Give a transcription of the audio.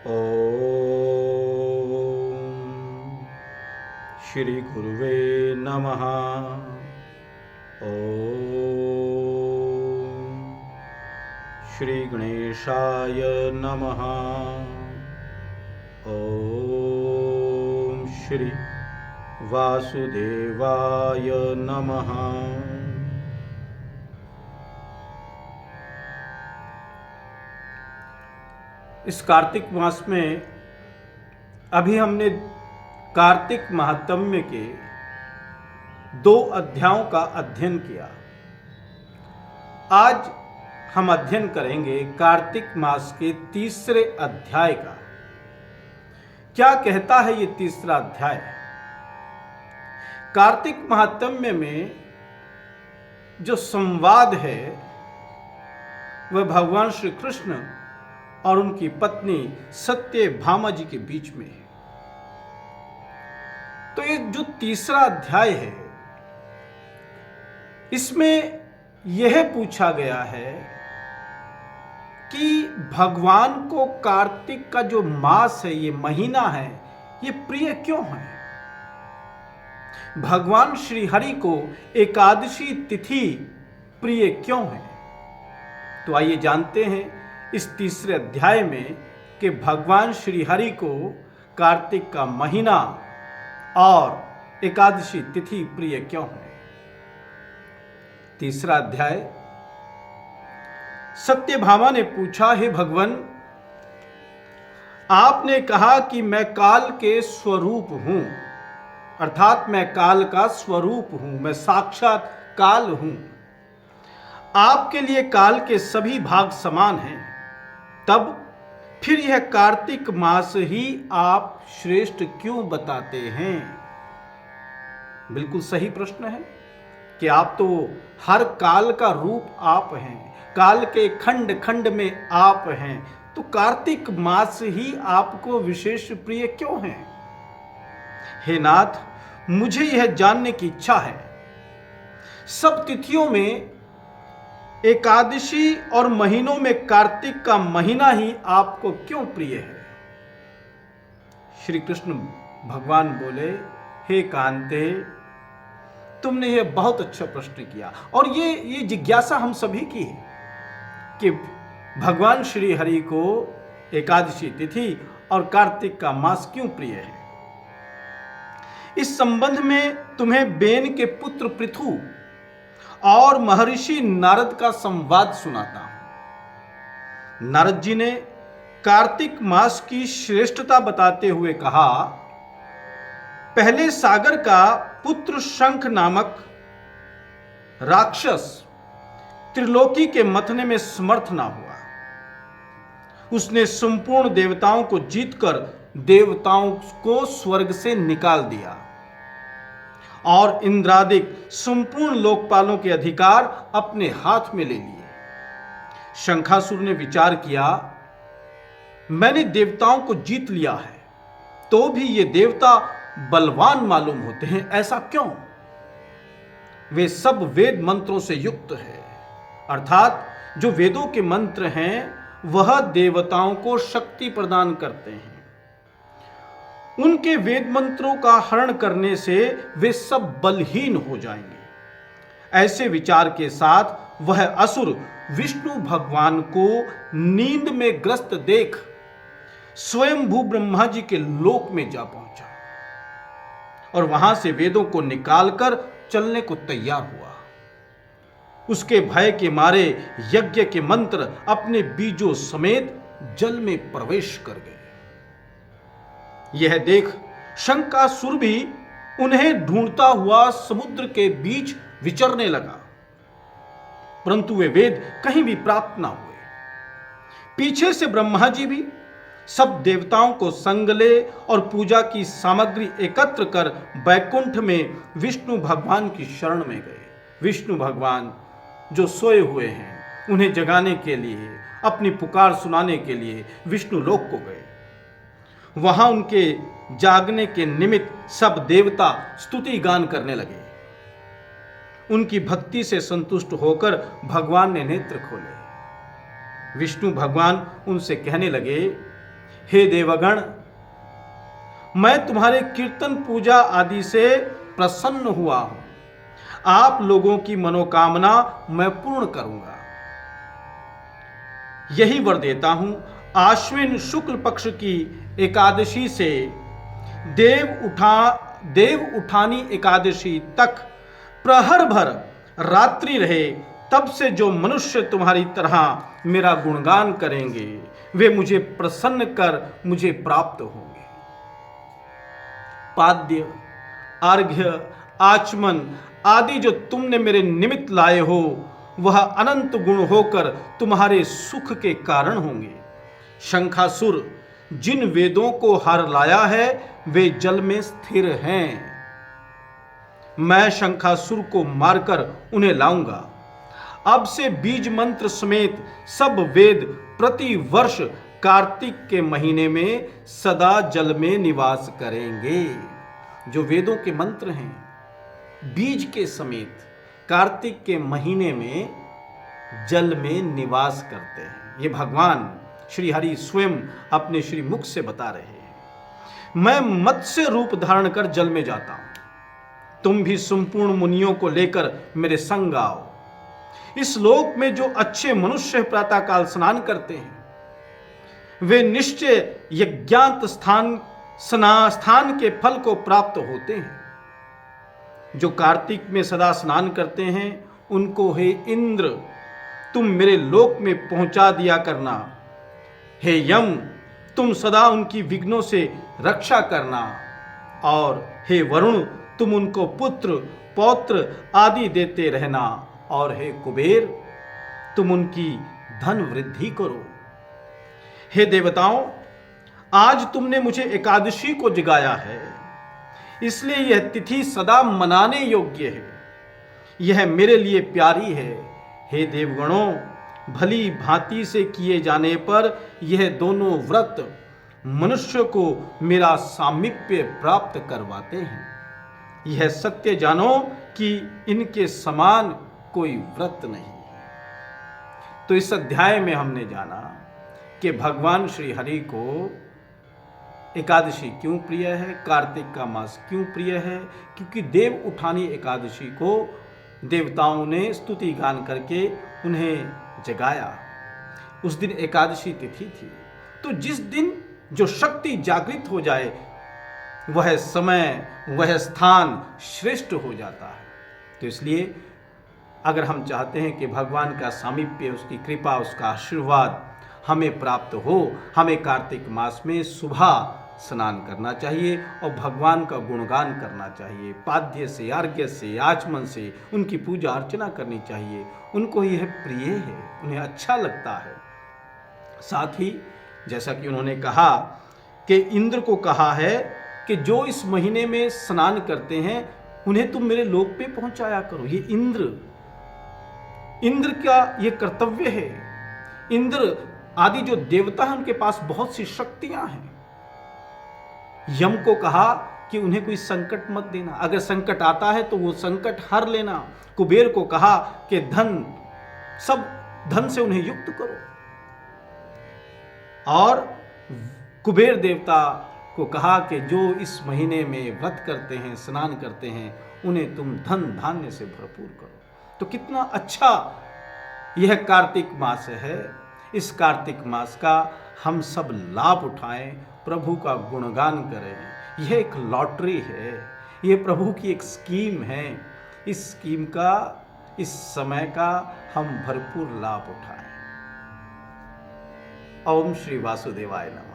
ओम श्री गुरुवे नमः। ओम श्री गणेशाय नमः। ओम श्री वासुदेवाय नमः। इस कार्तिक मास में अभी हमने कार्तिक महात्म्य के 2 अध्यायों का अध्ययन किया। आज हम अध्ययन करेंगे कार्तिक मास के 3रे अध्याय का। क्या कहता है ये 3रा अध्याय? कार्तिक महात्म्य में जो संवाद है वह भगवान श्री कृष्ण और उनकी पत्नी सत्यभामा जी के बीच में है। तो ये जो 3रा अध्याय है इसमें यह पूछा गया है कि भगवान को कार्तिक का जो मास है, ये महीना है, ये प्रिय क्यों है? भगवान श्री हरि को एकादशी तिथि प्रिय क्यों है? तो आइए जानते हैं इस 3रे अध्याय में कि भगवान श्री हरि को कार्तिक का महीना और एकादशी तिथि प्रिय क्यों है। 3रा अध्याय। सत्यभामा ने पूछा, हे भगवान, आपने कहा कि मैं काल के स्वरूप हूं, अर्थात मैं काल का स्वरूप हूं, मैं साक्षात काल हूं। आपके लिए काल के सभी भाग समान हैं, तब फिर यह कार्तिक मास ही आप श्रेष्ठ क्यों बताते हैं? बिल्कुल सही प्रश्न है कि आप तो हर काल का रूप आप हैं, काल के खंड खंड में आप हैं, तो कार्तिक मास ही आपको विशेष प्रिय क्यों है? हे नाथ, मुझे यह जानने की इच्छा है, सब तिथियों में एकादशी और महीनों में कार्तिक का महीना ही आपको क्यों प्रिय है? श्री कृष्ण भगवान बोले, हे कांते, तुमने यह बहुत अच्छा प्रश्न किया और ये जिज्ञासा हम सभी की है कि भगवान श्री हरि को एकादशी तिथि और कार्तिक का मास क्यों प्रिय है। इस संबंध में तुम्हें बेन के पुत्र पृथु और महर्षि नारद का संवाद सुनाता हूं। नारद जी ने कार्तिक मास की श्रेष्ठता बताते हुए कहा, पहले सागर का पुत्र शंख नामक राक्षस त्रिलोकी के मथने में समर्थ ना हुआ। उसने संपूर्ण देवताओं को जीतकर देवताओं को स्वर्ग से निकाल दिया और इंद्रादिक संपूर्ण लोकपालों के अधिकार अपने हाथ में ले लिए। शंखासुर ने विचार किया, मैंने देवताओं को जीत लिया है, तो भी ये देवता बलवान मालूम होते हैं, ऐसा क्यों? वे सब वेद मंत्रों से युक्त है, अर्थात जो वेदों के मंत्र हैं वह देवताओं को शक्ति प्रदान करते हैं। उनके वेद मंत्रों का हरण करने से वे सब बलहीन हो जाएंगे। ऐसे विचार के साथ वह असुर विष्णु भगवान को नींद में ग्रस्त देख स्वयंभू ब्रह्मा जी के लोक में जा पहुंचा और वहां से वेदों को निकालकर चलने को तैयार हुआ। उसके भय के मारे यज्ञ के मंत्र अपने बीजों समेत जल में प्रवेश कर गए। यह देख शंकासुर भी उन्हें ढूंढता हुआ समुद्र के बीच विचरने लगा, परंतु वे वेद कहीं भी प्राप्त ना हुए। पीछे से ब्रह्मा जी भी सब देवताओं को संग ले और पूजा की सामग्री एकत्र कर बैकुंठ में विष्णु भगवान की शरण में गए। विष्णु भगवान जो सोए हुए हैं उन्हें जगाने के लिए, अपनी पुकार सुनाने के लिए विष्णु लोक को गए। वहां उनके जागने के निमित्त सब देवता स्तुति गान करने लगे। उनकी भक्ति से संतुष्ट होकर भगवान ने नेत्र खोले। विष्णु भगवान उनसे कहने लगे, हे देवगण, मैं तुम्हारे कीर्तन पूजा आदि से प्रसन्न हुआ हूं। आप लोगों की मनोकामना मैं पूर्ण करूंगा। यही वर देता हूं। आश्विन शुक्ल पक्ष की एकादशी से देव उठानी एकादशी तक प्रहर भर रात्रि रहे, तब से जो मनुष्य तुम्हारी तरह मेरा गुणगान करेंगे वे मुझे प्रसन्न कर मुझे प्राप्त होंगे। पाद्य, अर्घ्य, आचमन आदि जो तुमने मेरे निमित्त लाए हो वह अनंत गुण होकर तुम्हारे सुख के कारण होंगे। शंखासुर जिन वेदों को हर लाया है वे जल में स्थिर हैं। मैं शंखासुर को मारकर उन्हें लाऊंगा। अब से बीज मंत्र समेत सब वेद प्रति वर्ष कार्तिक के महीने में सदा जल में निवास करेंगे। जो वेदों के मंत्र हैं बीज के समेत कार्तिक के महीने में जल में निवास करते हैं। ये भगवान श्री हरि स्वयं अपने श्री मुख से बता रहे हैं। मैं मत्स्य रूप धारण कर जल में जाता हूं। तुम भी संपूर्ण मुनियों को लेकर मेरे संग आओ। इस लोक में जो अच्छे मनुष्य प्रातः काल स्नान करते हैं वे निश्चय यज्ञात स्थान के फल को प्राप्त होते हैं। जो कार्तिक में सदा स्नान करते हैं उनको हे इंद्र तुम मेरे लोक में पहुंचा दिया करना। हे यम तुम सदा उनकी विघ्नों से रक्षा करना। और हे वरुण तुम उनको पुत्र पौत्र आदि देते रहना। और हे कुबेर तुम उनकी धन वृद्धि करो। हे देवताओं, आज तुमने मुझे एकादशी को जगाया है, इसलिए यह तिथि सदा मनाने योग्य है। यह मेरे लिए प्यारी है। हे देवगणों, भली भांति से किए जाने पर यह दोनों व्रत मनुष्य को मेरा सामीप्य प्राप्त करवाते हैं। यह सत्य जानो कि इनके समान कोई व्रत नहीं है। तो इस अध्याय में हमने जाना कि भगवान श्री हरि को एकादशी क्यों प्रिय है, कार्तिक का मास क्यों प्रिय है। क्योंकि देव उठानी एकादशी को देवताओं ने स्तुति गान करके उन्हें जगाया। उस दिन एकादशी तिथि थी। तो जिस दिन जो शक्ति जागृत हो जाए वह समय वह स्थान श्रेष्ठ हो जाता है। तो इसलिए अगर हम चाहते हैं कि भगवान का सामीप्य, उसकी कृपा, उसका आशीर्वाद हमें प्राप्त हो, हमें कार्तिक मास में सुबह स्नान करना चाहिए और भगवान का गुणगान करना चाहिए। पाद्य से, अर्घ्य से, आचमन से उनकी पूजा अर्चना करनी चाहिए। उनको यह प्रिय है, उन्हें अच्छा लगता है। साथ ही जैसा कि उन्होंने कहा कि इंद्र को कहा है कि जो इस महीने में स्नान करते हैं उन्हें तुम मेरे लोक पे पहुंचाया करो। ये इंद्र का ये कर्तव्य है। इंद्र आदि जो देवता हैं उनके पास बहुत सी शक्तियां हैं। यम को कहा कि उन्हें कोई संकट मत देना, अगर संकट आता है तो वो संकट हर लेना। कुबेर को कहा कि सब धन से उन्हें युक्त करो। और कुबेर देवता को कहा कि जो इस महीने में व्रत करते हैं, स्नान करते हैं, उन्हें तुम धन धान्य से भरपूर करो। तो कितना अच्छा यह कार्तिक मास है। इस कार्तिक मास का हम सब लाभ उठाएं, प्रभु का गुणगान करें। यह एक लॉटरी है, यह प्रभु की एक स्कीम है। इस स्कीम का, इस समय का हम भरपूर लाभ उठाएं। ओम श्री वासुदेवाय नमः।